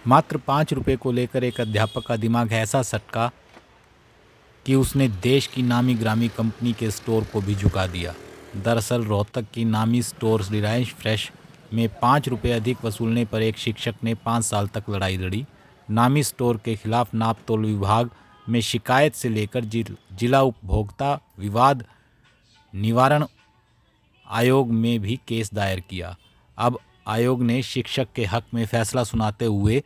मात्र 5 रुपये को लेकर एक अध्यापक का दिमाग ऐसा सटका कि उसने देश की नामी ग्रामी कंपनी के स्टोर को भी झुका दिया। दरअसल रोहतक की नामी स्टोर रिलायंस फ्रेश में 5 रुपये अधिक वसूलने पर एक शिक्षक ने 5 साल तक लड़ाई लड़ी। नामी स्टोर के खिलाफ नापतोल विभाग में शिकायत से लेकर जिला उपभोक्ता विवाद निवारण आयोग में भी केस दायर किया। अब आयोग ने शिक्षक के हक में फैसला सुनाते हुए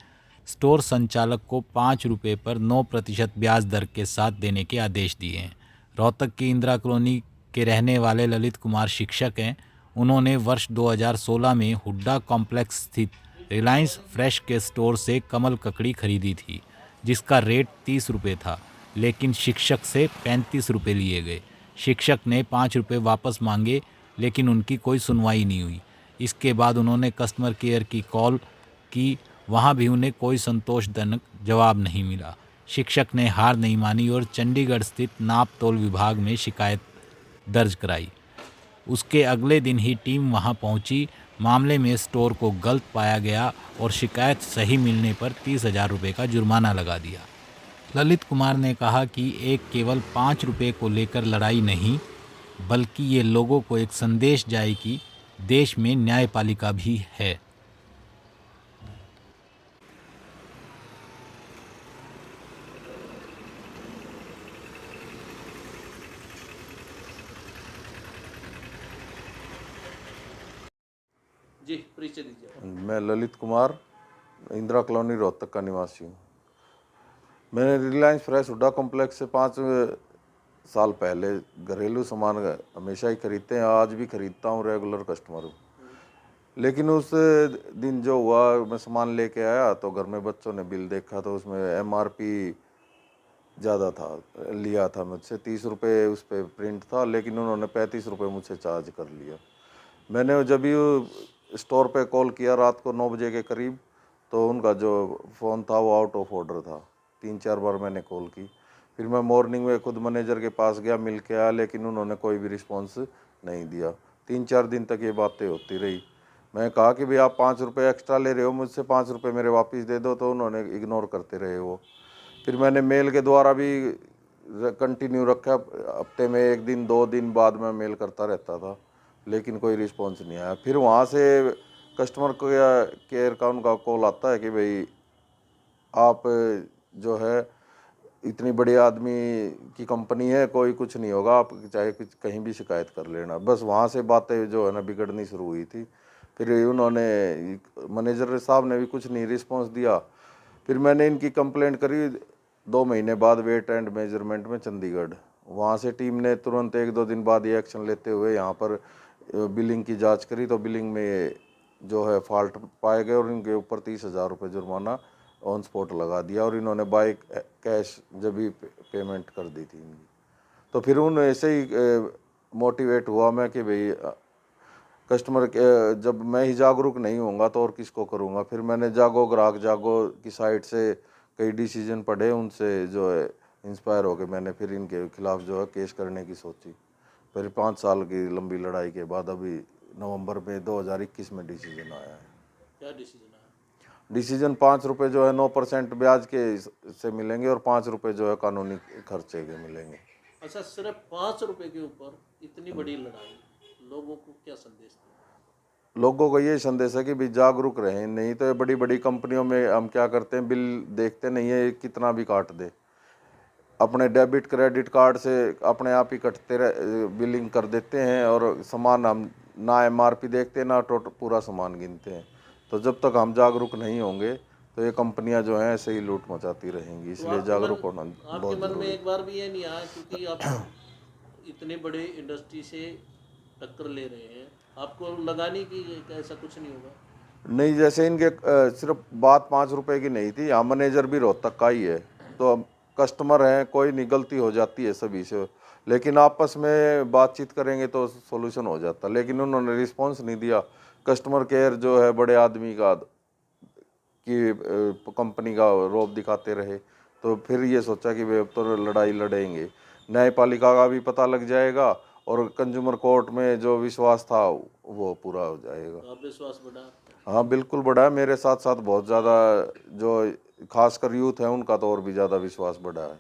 स्टोर संचालक को 5 रुपये पर 9% ब्याज दर के साथ देने के आदेश दिए हैं। रोहतक की इंदिरा कॉलोनी के रहने वाले ललित कुमार शिक्षक हैं। उन्होंने वर्ष 2016 में हुड्डा कॉम्प्लेक्स स्थित रिलायंस फ्रेश के स्टोर से कमल ककड़ी खरीदी थी, जिसका रेट 30 रुपये था, लेकिन शिक्षक से 35 रुपये लिए गए। शिक्षक ने 5 रुपये वापस मांगे, लेकिन उनकी कोई सुनवाई नहीं हुई। इसके बाद उन्होंने कस्टमर केयर की कॉल की, वहां भी उन्हें कोई संतोषजनक जवाब नहीं मिला। शिक्षक ने हार नहीं मानी और चंडीगढ़ स्थित नाप तोल विभाग में शिकायत दर्ज कराई। उसके अगले दिन ही टीम वहां पहुंची। मामले में स्टोर को गलत पाया गया और शिकायत सही मिलने पर 30,000 रुपये का जुर्माना लगा दिया। ललित कुमार ने कहा कि एक केवल 5 रुपये को लेकर लड़ाई नहीं, बल्कि ये लोगों को एक संदेश जाए कि देश में न्यायपालिका भी है। जी, परिचय दीजिए। मैं ललित कुमार इंदिरा कॉलोनी रोहतक का निवासी हूँ। मैंने रिलायंस फ्रेश हुड्डा कॉम्प्लेक्स से 5 साल पहले घरेलू सामान हमेशा ही खरीदते हैं, आज भी खरीदता हूँ, रेगुलर कस्टमर हूँ। लेकिन उस दिन जो हुआ, मैं सामान लेके आया तो घर में बच्चों ने बिल देखा तो उसमें MRP ज़्यादा था, लिया था मुझसे 30 रुपये उस पर प्रिंट था, लेकिन उन्होंने 35 रुपये मुझसे चार्ज कर लिया। मैंने जब भी स्टोर पे कॉल किया रात को 9 बजे के करीब, तो उनका जो फ़ोन था वो आउट ऑफ ऑर्डर था। 3-4 बार मैंने कॉल की। फिर मैं मॉर्निंग में खुद मैनेजर के पास गया, मिल के आया, लेकिन उन्होंने कोई भी रिस्पॉन्स नहीं दिया। 3-4 दिन तक ये बातें होती रही। मैं कहा कि भाई आप 5 रुपये एक्स्ट्रा ले रहे हो मुझसे, 5 रुपये मेरे वापस दे दो, तो उन्होंने इग्नोर करते रहे वो। फिर मैंने मेल के द्वारा भी कंटिन्यू रखा, हफ्ते में 1 दिन 2 दिन बाद मैं मेल करता रहता था, लेकिन कोई रिस्पॉन्स नहीं आया। फिर वहाँ से कस्टमर केयर का उनका कॉल आता है कि भाई आप जो है इतनी बड़ी आदमी की कंपनी है, कोई कुछ नहीं होगा, आप चाहे कुछ कहीं भी शिकायत कर लेना। बस वहाँ से बातें जो है ना बिगड़नी शुरू हुई थी। फिर उन्होंने मैनेजर साहब ने भी कुछ नहीं रिस्पॉन्स दिया। फिर मैंने इनकी कंप्लेंट करी 2 महीने बाद वेट एंड मेजरमेंट में चंडीगढ़। वहाँ से टीम ने तुरंत 1-2 दिन बाद ये एक्शन लेते हुए यहाँ पर बिलिंग की जांच करी, तो बिलिंग में जो है फॉल्ट पाए गए और इनके ऊपर 30,000 रुपये जुर्माना ऑन स्पॉट लगा दिया और इन्होंने बाय कैश जब भी पेमेंट कर दी थी इनकी। तो फिर उन ऐसे ही मोटिवेट हुआ मैं कि भाई कस्टमर के जब मैं ही जागरूक नहीं होऊंगा तो और किसको करूंगा। फिर मैंने जागो ग्राहक जागो की साइट से कई डिसीजन पढ़े, उनसे जो है इंस्पायर हो गए मैंने फिर इनके खिलाफ जो है केस करने की सोची। फिर 5 साल की लंबी लड़ाई के बाद अभी नवंबर में 2021 में डिसीजन आया है। क्या डिसीजन आया? डिसीजन 5 रुपये जो है 9% ब्याज के से मिलेंगे और 5 रुपये जो है कानूनी खर्चे के मिलेंगे। अच्छा, सिर्फ 5 रुपए के ऊपर इतनी बड़ी लड़ाई, लोगों को क्या संदेश दें? लोगों को ये संदेश है कि भी जागरूक रहें, नहीं तो ये बड़ी बड़ी कंपनियों में हम क्या करते हैं, बिल देखते नहीं है, कितना भी काट दे, अपने डेबिट क्रेडिट कार्ड से अपने आप ही कटते बिलिंग कर देते हैं और सामान हम ना MRP देखते हैं ना टोटल पूरा सामान गिनते हैं। तो जब तक हम जागरूक नहीं होंगे तो ये कंपनियां जो हैं ऐसे ही लूट मचाती रहेंगी, इसलिए जागरूक होना आपके बहुत मन में जरूरी है। एक बार भी ये नहीं आया, क्योंकि आप इतने बड़े इंडस्ट्री से टक्कर ले रहे हैं, आपको लगा नहीं कि ऐसा कुछ नहीं होगा? नहीं, जैसे इनके सिर्फ बात 5 रुपए की नहीं थी, यहाँ मैनेजर भी रोहतक का ही है, तो अब कस्टमर हैं, कोई नहीं, गलती हो जाती है सभी से, लेकिन आपस में बातचीत करेंगे तो सॉल्यूशन हो जाता। लेकिन उन्होंने रिस्पांस नहीं दिया। कस्टमर केयर जो है बड़े आदमी का कि कंपनी का रौब दिखाते रहे, तो फिर ये सोचा कि वे अब तो लड़ाई लड़ेंगे, न्यायपालिका का भी पता लग जाएगा और कंज्यूमर कोर्ट में जो विश्वास था वो पूरा हो जाएगा। तो आप विश्वास बढ़ा? हाँ बिल्कुल बढ़ा है। मेरे साथ साथ बहुत ज़्यादा जो खासकर यूथ है उनका तो और भी ज़्यादा विश्वास बढ़ा है।